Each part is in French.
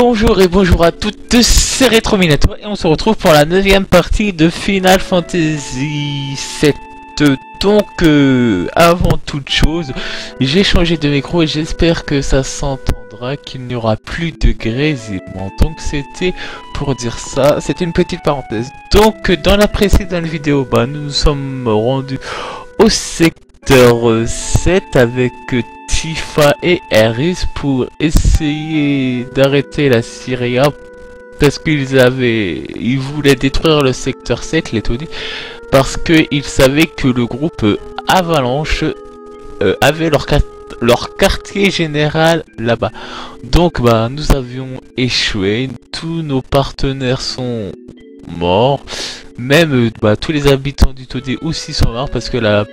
Bonjour et bonjour à toutes, c'est Retrominator et on se retrouve pour la 9ème partie de Final Fantasy VII. Donc avant toute chose, j'ai changé de micro et j'espère que ça s'entendra, qu'il n'y aura plus de grésillement. Donc c'était pour dire ça, c'était une petite parenthèse. Donc dans la précédente vidéo, nous nous sommes rendus au secteur 7 avec Tifa et Aeris pour essayer d'arrêter la Syria parce ils voulaient détruire le secteur 7, les Tony, parce qu'ils savaient que le groupe Avalanche avait leur quartier général là-bas. Donc nous avions échoué, tous nos partenaires sont morts, même tous les habitants du Todé aussi sont morts parce que la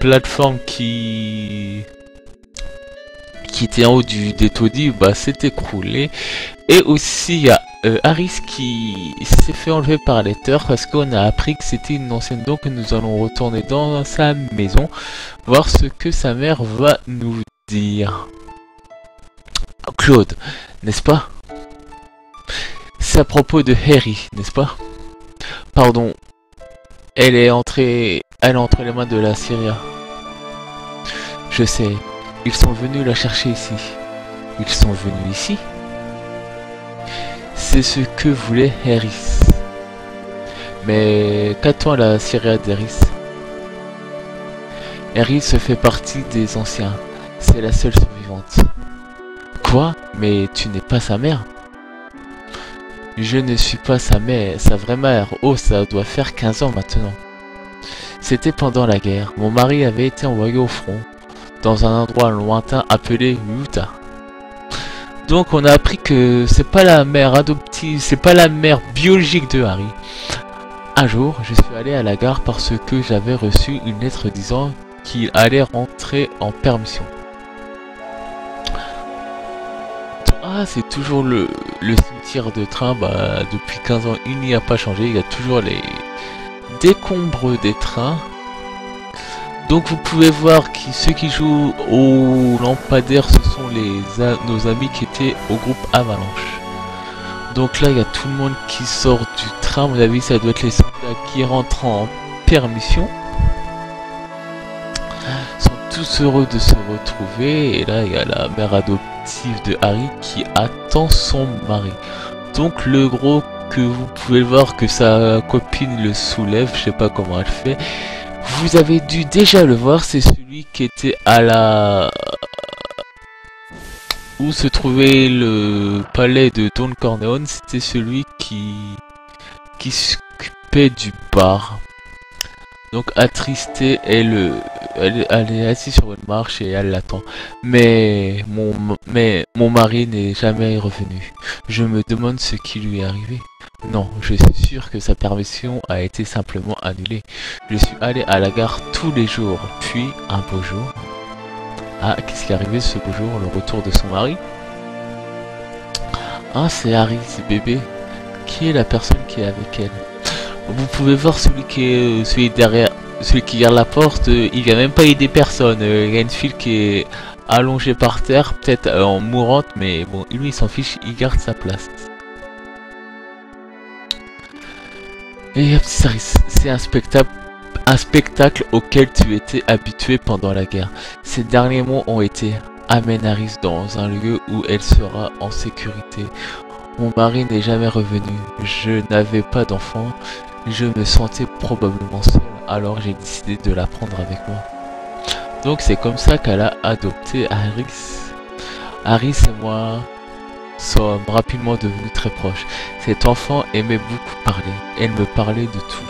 plateforme qui était en haut des taudis s'est écroulée. Et aussi il y a Aeris qui s'est fait enlever par Letter parce qu'on a appris que c'était une ancienne. Donc nous allons retourner dans sa maison voir ce que sa mère va nous dire. Claude, n'est-ce pas? C'est à propos de Harry, n'est-ce pas? Pardon, elle est entre les mains de la Syria. Je sais, ils sont venus la chercher ici. Ils sont venus ici? C'est ce que voulait Aeris. Mais qu'attend la Syria d'Aeris? Aeris fait partie des anciens. C'est la seule survivante. Quoi? Mais tu n'es pas sa mère? Je ne suis pas sa mère, sa vraie mère. Oh, ça doit faire 15 ans maintenant. C'était pendant la guerre. Mon mari avait été envoyé au front, dans un endroit lointain appelé Utah. Donc on a appris que c'est pas la mère adoptive, c'est pas la mère biologique de Harry. Un jour, je suis allé à la gare parce que j'avais reçu une lettre disant qu'il allait rentrer en permission. Ah, c'est toujours le cimetière de train, depuis 15 ans il n'y a pas changé, il y a toujours les décombres des trains. Donc vous pouvez voir que ceux qui jouent au lampadaire, ce sont nos amis qui étaient au groupe Avalanche. Donc là il y a tout le monde qui sort du train, à mon avis ça doit être les soldats qui rentrent en permission. Ils sont tous heureux de se retrouver et là il y a la mère adoptive de Harry qui attend son mari. Donc le gros que vous pouvez voir que sa copine le soulève, je sais pas comment elle fait. Vous avez dû déjà le voir, c'est celui qui était à la... où se trouvait le palais de Don Corleone, c'était celui qui s'occupait du bar. Donc attristé, elle est assise sur une marche et elle l'attend. Mais mon mari n'est jamais revenu. Je me demande ce qui lui est arrivé. Non, je suis sûr que sa permission a été simplement annulée. Je suis allé à la gare tous les jours. Puis, un beau jour... Ah, qu'est-ce qui est arrivé ce beau jour? Le retour de son mari? Ah, c'est Harry, c'est bébé. Qui est la personne qui est avec elle? Vous pouvez voir celui qui est celui qui garde la porte. Il vient même pas aider personne. Il y a une fille qui est allongée par terre, peut-être en mourante, mais bon, lui il s'en fiche, il garde sa place. Et hop, c'est un spectacle auquel tu étais habitué pendant la guerre. Ces derniers mots ont été amène Aeris dans un lieu où elle sera en sécurité. Mon mari n'est jamais revenu. Je n'avais pas d'enfant. Je me sentais probablement seul. Alors j'ai décidé de la prendre avec moi. Donc c'est comme ça qu'elle a adopté Aeris. Aeris et moi sommes rapidement devenus très proches. Cet enfant aimait beaucoup parler. Elle me parlait de tout.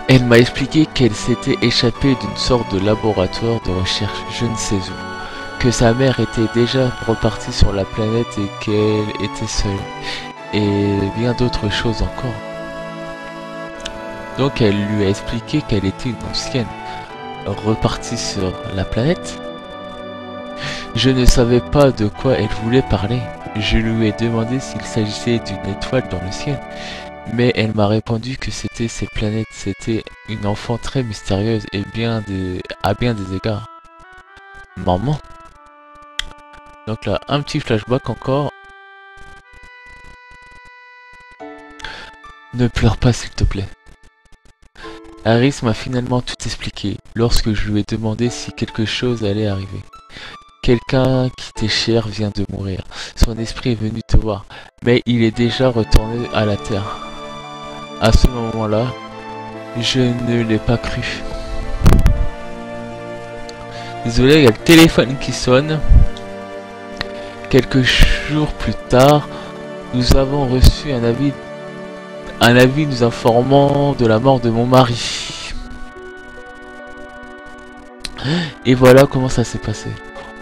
Elle m'a expliqué qu'elle s'était échappée d'une sorte de laboratoire de recherche, je ne sais où. Que sa mère était déjà repartie sur la planète et qu'elle était seule. Et bien d'autres choses encore. Donc elle lui a expliqué qu'elle était une ancienne. Repartie sur la planète? Je ne savais pas de quoi elle voulait parler. Je lui ai demandé s'il s'agissait d'une étoile dans le ciel. Mais elle m'a répondu que c'était ces planètes. C'était une enfant très mystérieuse et à bien des égards. Maman? Donc là, un petit flashback encore. Ne pleure pas s'il te plaît. Harris m'a finalement tout expliqué lorsque je lui ai demandé si quelque chose allait arriver. Quelqu'un qui t'est cher vient de mourir. Son esprit est venu te voir, mais il est déjà retourné à la terre. À ce moment-là, je ne l'ai pas cru. Désolé, il y a le téléphone qui sonne. Quelques jours plus tard, nous avons reçu un avis nous informant de la mort de mon mari. Et voilà comment ça s'est passé.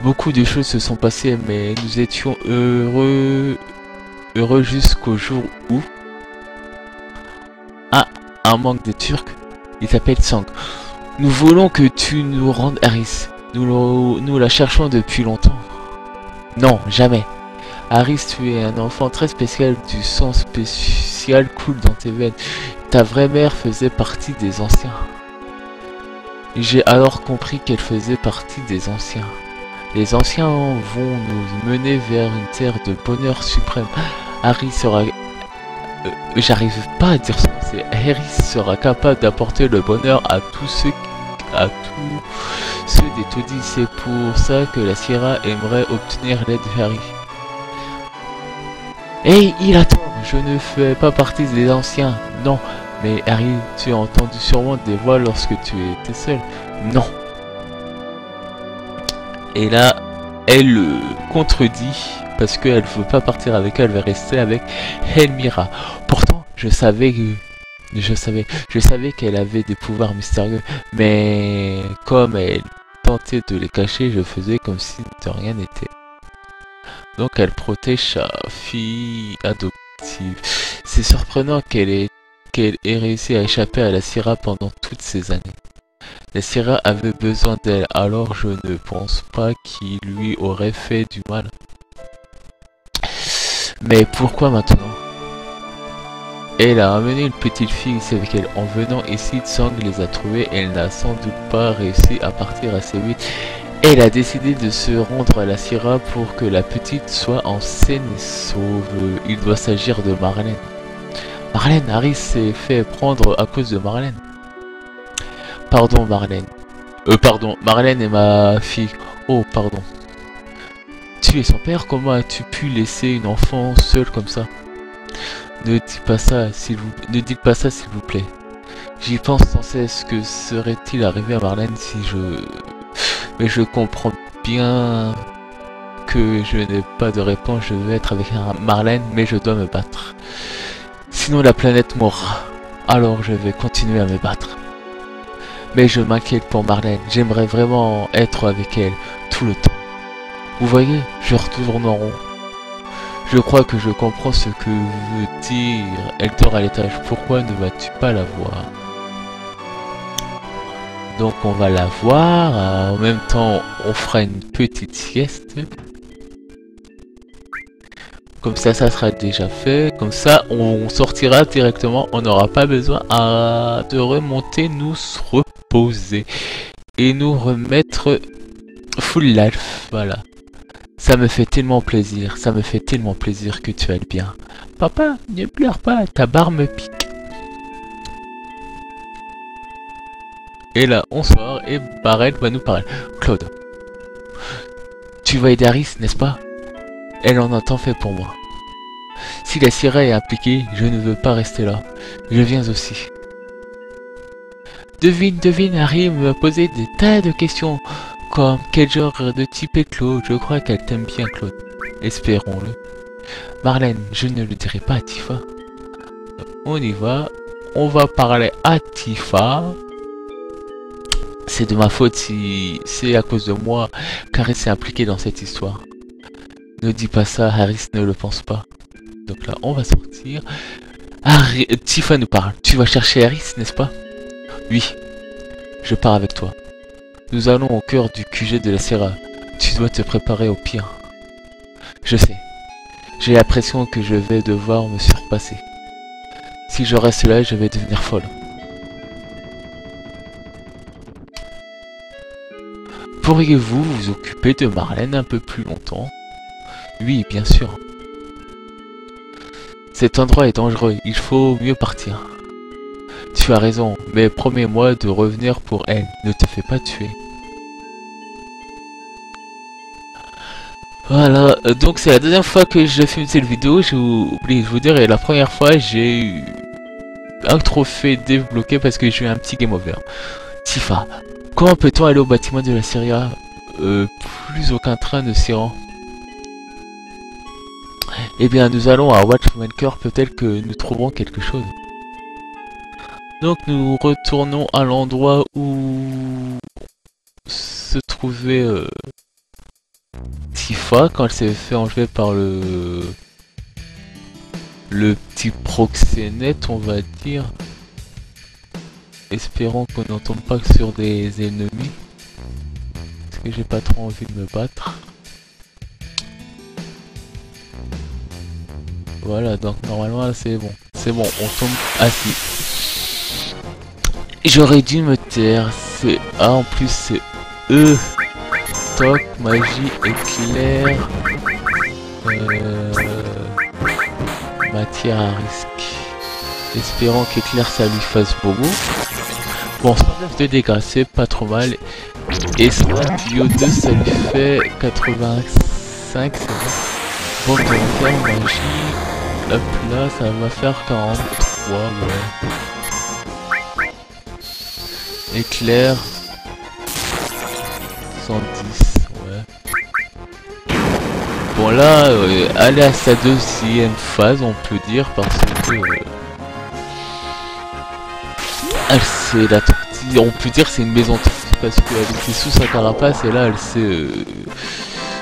Beaucoup de choses se sont passées, mais nous étions heureux jusqu'au jour où... Ah, un manque de turc. Il s'appelle Sang. Nous voulons que tu nous rendes Harris. Nous la cherchons depuis longtemps. Non, jamais. Harris, tu es un enfant très spécial, du sang spécial coule dans tes veines. Ta vraie mère faisait partie des anciens. J'ai alors compris qu'elle faisait partie des anciens. Les anciens vont nous mener vers une terre de bonheur suprême. Harry sera... J'arrive pas à dire ça. Harry sera capable d'apporter le bonheur à tous ceux des taudis. C'est pour ça que la Sierra aimerait obtenir l'aide de Harry. Hey, il a tort. Je ne fais pas partie des anciens. Non. Mais Harry, tu as entendu sûrement des voix lorsque tu étais seul. Non. Et là, elle contredit parce qu'elle veut pas partir avec elle, elle veut rester avec Elmira. Pourtant, je savais qu'elle avait des pouvoirs mystérieux, mais comme elle tentait de les cacher, je faisais comme si de rien n'était. Donc elle protège sa fille adoptive. C'est surprenant qu'elle ait réussi à échapper à la Sierra pendant toutes ces années. La Sierra avait besoin d'elle, alors je ne pense pas qu'il lui aurait fait du mal. Mais pourquoi maintenant? Elle a amené une petite fille ici avec elle. En venant ici, Tsang les a trouvés. Elle n'a sans doute pas réussi à partir assez vite. Elle a décidé de se rendre à la Sierra pour que la petite soit en saine et sauve. Il doit s'agir de Marlène. Marlène, Harry s'est fait prendre à cause de Marlène. Pardon, Marlène. Pardon, Marlène est ma fille. Oh, pardon. Tu es son père? Comment as-tu pu laisser une enfant seule comme ça? Ne dites pas ça, s'il vous plaît. J'y pense sans cesse. Que serait-il arrivé à Marlène si je... Mais je comprends bien que je n'ai pas de réponse. Je veux être avec Marlène, mais je dois me battre. Sinon la planète mourra. Alors je vais continuer à me battre. Mais je m'inquiète pour Marlène. J'aimerais vraiment être avec elle tout le temps. Vous voyez, je retourne en rond. Je crois que je comprends ce que veut dire. Elle dort à l'étage. Pourquoi ne vas-tu pas la voir? Donc on va la voir. En même temps, on fera une petite sieste. Comme ça sera déjà fait. Comme ça, on sortira directement. On n'aura pas besoin de remonter, nous reposer. Et nous remettre full life. Voilà. Ça me fait tellement plaisir. Ça me fait tellement plaisir que tu ailles bien. Papa, ne pleure pas. Ta barre me pique. Et là, on sort. Et Barrel va nous parler. Claude. Tu vas aider Harris, n'est-ce pas? Elle en a tant fait pour moi. Si la Sierra est impliquée, je ne veux pas rester là. Je viens aussi. Devine, Harry me posé des tas de questions. Comme quel genre de type est Claude? Je crois qu'elle t'aime bien, Claude. Espérons-le. Marlène, je ne le dirai pas à Tifa. On y va. On va parler à Tifa. C'est de ma faute si c'est à cause de moi qu'Harris s'est impliqué dans cette histoire. Ne dis pas ça, Harris ne le pense pas. Donc là, on va sortir. Tifa nous parle. Tu vas chercher Harris, n'est-ce pas? Oui. Je pars avec toi. Nous allons au cœur du QG de la Sierra. Tu dois te préparer au pire. Je sais. J'ai l'impression que je vais devoir me surpasser. Si je reste là, je vais devenir folle. Pourriez-vous vous occuper de Marlène un peu plus longtemps? Oui, bien sûr. Cet endroit est dangereux, il faut mieux partir. Tu as raison, mais promets-moi de revenir pour elle. Ne te fais pas tuer. Voilà, donc c'est la deuxième fois que je filme cette vidéo. J'ai oublié de vous dire, et la première fois j'ai eu un trophée débloqué parce que j'ai eu un petit game over. Tifa, comment peut-on aller au bâtiment de la Syria? Plus aucun train ne s'y rend. Eh bien, nous allons à Watchmaker, peut-être que nous trouverons quelque chose. Donc nous retournons à l'endroit où se trouvait Tifa quand elle s'est fait enlever par le petit proxénète, on va dire. Espérons qu'on n'en tombe pas sur des ennemis. Parce que j'ai pas trop envie de me battre. Voilà, donc normalement c'est bon. C'est bon, on tombe assis. J'aurais dû me taire. C'est A en plus c'est E. Toc, magie, éclair. Matière à risque. Espérons qu'éclair ça lui fasse bobo. Bon, 109 de dégâts, c'est pas trop mal. Et ça, bio 2 ça lui fait 85, c'est bon. Bon, on va faire magie. Hop là, ça va faire 43, ouais. Éclair. 110, ouais. Bon là, aller à sa deuxième phase, on peut dire, parce que... c'est la tortille, on peut dire c'est une maison tortille, parce qu'elle était sous sa carapace, et là,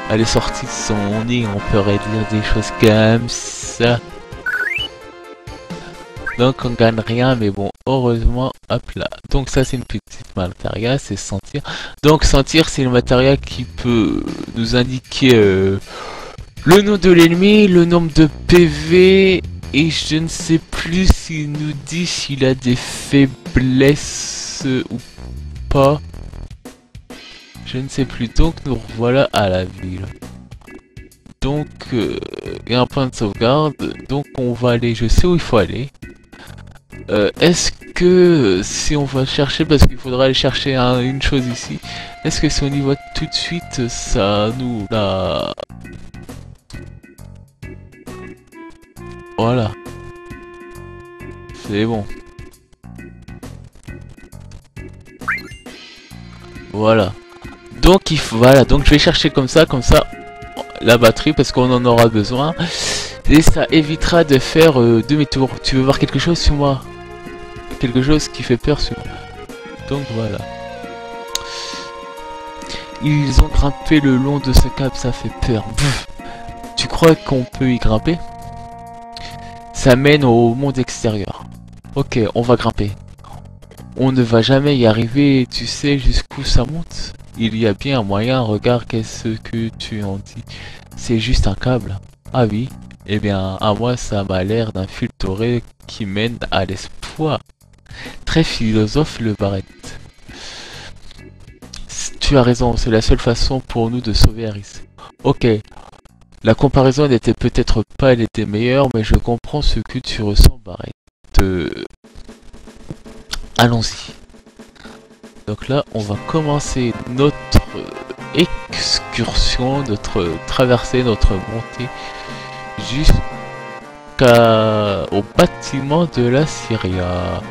elle est sortie de son nid, on pourrait dire des choses comme ça. Donc on gagne rien, mais bon, heureusement, hop là. Donc ça c'est une petite matériel, c'est sentir. Donc sentir c'est le matériel qui peut nous indiquer le nom de l'ennemi, le nombre de PV, et je ne sais plus s'il nous dit s'il a des faiblesses ou pas. Je ne sais plus, donc nous revoilà à la ville. Donc il y a un point de sauvegarde, donc on va aller, je sais où il faut aller. Est-ce que si on va chercher, parce qu'il faudra aller chercher une chose ici, est-ce que si on y va tout de suite, ça nous la... Voilà. C'est bon. Voilà. Donc il faut, voilà, donc je vais chercher comme ça la batterie parce qu'on en aura besoin. Et ça évitera de faire demi-tour. Tu veux voir quelque chose sur moi? Quelque chose qui fait peur sur moi. Donc voilà. Ils ont grimpé le long de ce cap, ça fait peur. Pff. Tu crois qu'on peut y grimper? Ça mène au monde extérieur. Ok, on va grimper. On ne va jamais y arriver, tu sais jusqu'où ça monte? Il y a bien un moyen, regarde qu'est-ce que tu en dis. C'est juste un câble. Ah oui? Eh bien, à moi ça m'a l'air d'un fil doré qui mène à l'espoir. Très philosophe le Barrett. Tu as raison, c'est la seule façon pour nous de sauver Harris. Ok, la comparaison n'était peut-être pas les meilleure, mais je comprends ce que tu ressens, Barrett. Allons-y. Donc là, on va commencer notre excursion, notre traversée, notre montée jusqu'au bâtiment de la Syria.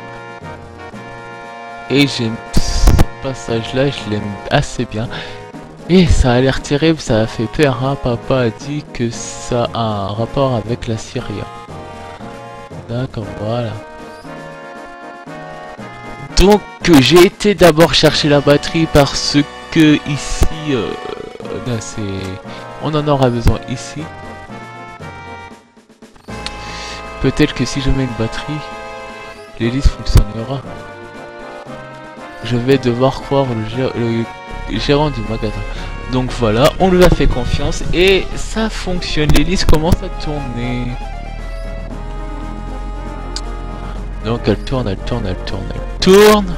Et j'aime ce passage-là, je l'aime assez bien. Et ça a l'air terrible, ça a fait peur, hein. Papa a dit que ça a un rapport avec la Syria. D'accord, voilà. Donc j'ai été d'abord chercher la batterie parce que ici, là, on en aura besoin ici. Peut-être que si je mets une batterie, l'hélice fonctionnera. Je vais devoir croire le gérant du magasin. Donc voilà, on lui a fait confiance et ça fonctionne. L'hélice commence à tourner. Donc elle tourne, elle tourne, elle tourne, elle tourne.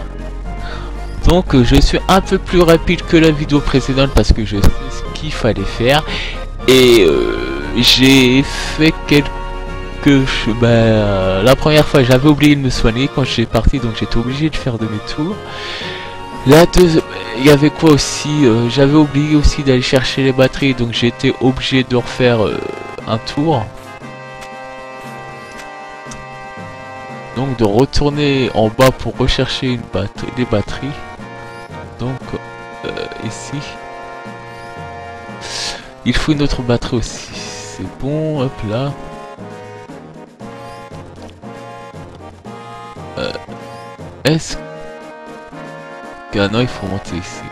Donc je suis un peu plus rapide que la vidéo précédente parce que je sais ce qu'il fallait faire. Et j'ai fait quelques... la première fois j'avais oublié de me soigner quand j'ai parti, donc j'étais obligé de faire demi-tour. La deuxième, il y avait quoi aussi, j'avais oublié aussi d'aller chercher les batteries, donc j'étais obligé de refaire un tour. Donc de retourner en bas pour rechercher une des batteries. Donc ici, il faut une autre batterie aussi. C'est bon, hop là. Est-ce que... Ah non, il faut monter ici.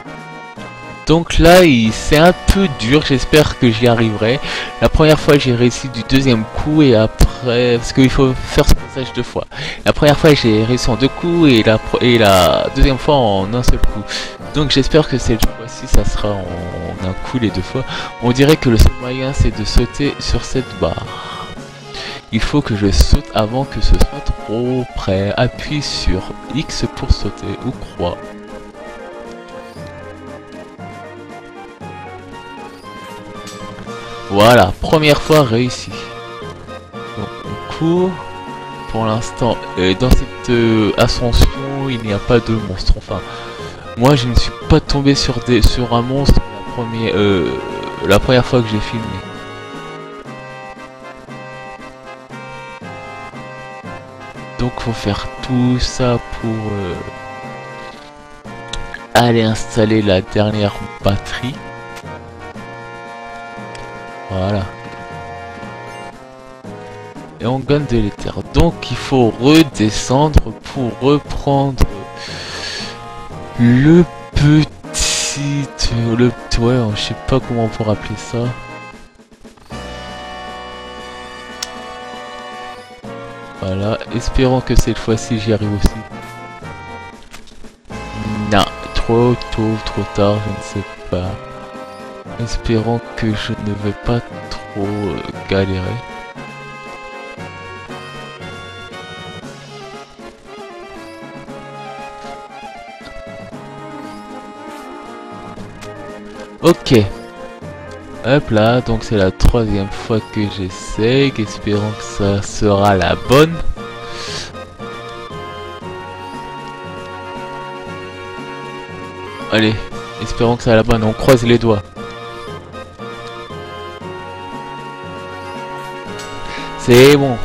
Donc là, c'est un peu dur, j'espère que j'y arriverai. La première fois, j'ai réussi du deuxième coup et après... Parce qu'il faut faire ce passage deux fois. La première fois, j'ai réussi en deux coups et la deuxième fois en un seul coup. Donc j'espère que cette fois-ci, ça sera en un coup les deux fois. On dirait que le seul moyen, c'est de sauter sur cette barre. Il faut que je saute avant que ce soit trop près. Appuie sur X pour sauter ou croix. Voilà, première fois réussi. Donc on court. Pour l'instant, dans cette ascension, il n'y a pas de monstre. Enfin, moi je ne suis pas tombé sur un monstre la première fois que j'ai filmé. Donc faut faire tout ça pour aller installer la dernière batterie. Voilà. Et on gagne de l'éther. Donc il faut redescendre pour reprendre le petit... ouais, je sais pas comment on pourrait appeler ça. Voilà, espérons que cette fois-ci j'y arrive aussi. Non, trop tôt, trop tard, je ne sais pas. Espérons que je ne vais pas trop galérer. Ok. Hop là, donc c'est la troisième fois que j'essaye. Espérons que ça sera la bonne. Allez, espérons que ça sera la bonne. On croise les doigts. C'est bon.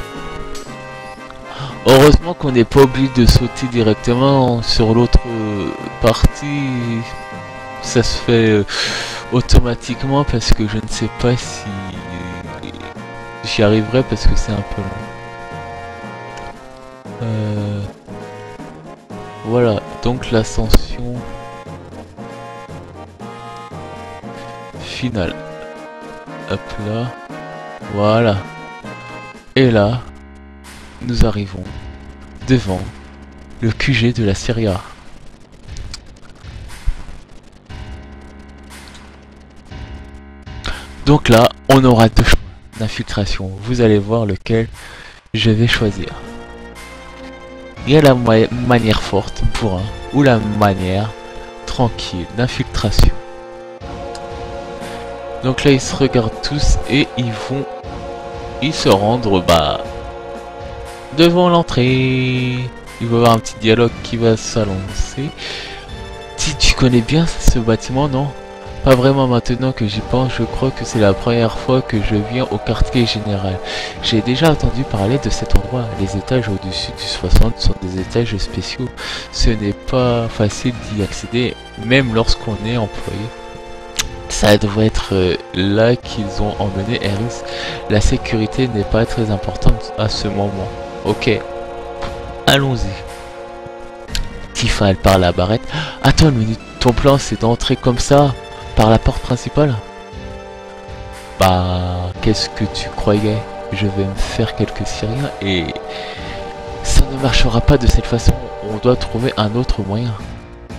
Heureusement qu'on n'est pas obligé de sauter directement sur l'autre partie. Ça se fait automatiquement parce que je ne sais pas si j'y arriverai parce que c'est un peu long. Voilà, donc l'ascension finale. Hop là. Voilà. Et là, nous arrivons devant le QG de la Serie A. Donc là, on aura deux choix d'infiltration. Vous allez voir lequel je vais choisir. Il y a la manière forte, bourrin, ou la manière tranquille d'infiltration. Donc là, ils se regardent tous et ils se rendent devant l'entrée. Il va y avoir un petit dialogue qui va s'annoncer. Si tu connais bien ce bâtiment, non? Pas vraiment maintenant que j'y pense, je crois que c'est la première fois que je viens au quartier général. J'ai déjà entendu parler de cet endroit. Les étages au-dessus du 60 sont des étages spéciaux. Ce n'est pas facile d'y accéder, même lorsqu'on est employé. Ça devrait être là qu'ils ont emmené Eris. La sécurité n'est pas très importante à ce moment. Ok, allons-y. Tifa, elle parle à Barrett. Attends une minute, ton plan c'est d'entrer comme ça par la porte principale? Bah, qu'est-ce que tu croyais? Je vais me faire quelques Syriens et ça ne marchera pas de cette façon. On doit trouver un autre moyen.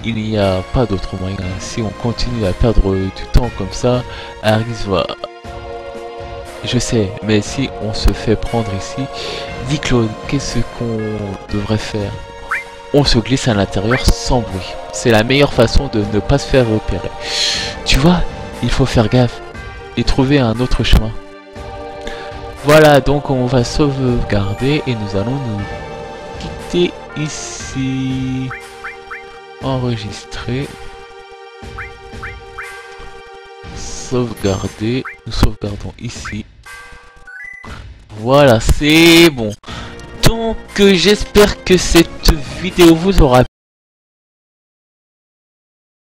Il n'y a pas d'autre moyen. Si on continue à perdre du temps comme ça, Aris va... Je sais, mais si on se fait prendre ici, dis Claude, qu'est-ce qu'on devrait faire? On se glisse à l'intérieur sans bruit. C'est la meilleure façon de ne pas se faire repérer. Tu vois, il faut faire gaffe et trouver un autre chemin. Voilà, donc on va sauvegarder et nous allons nous quitter ici. Enregistrer. Sauvegarder. Nous sauvegardons ici. Voilà, c'est bon. Donc j'espère que cette vidéo vous aura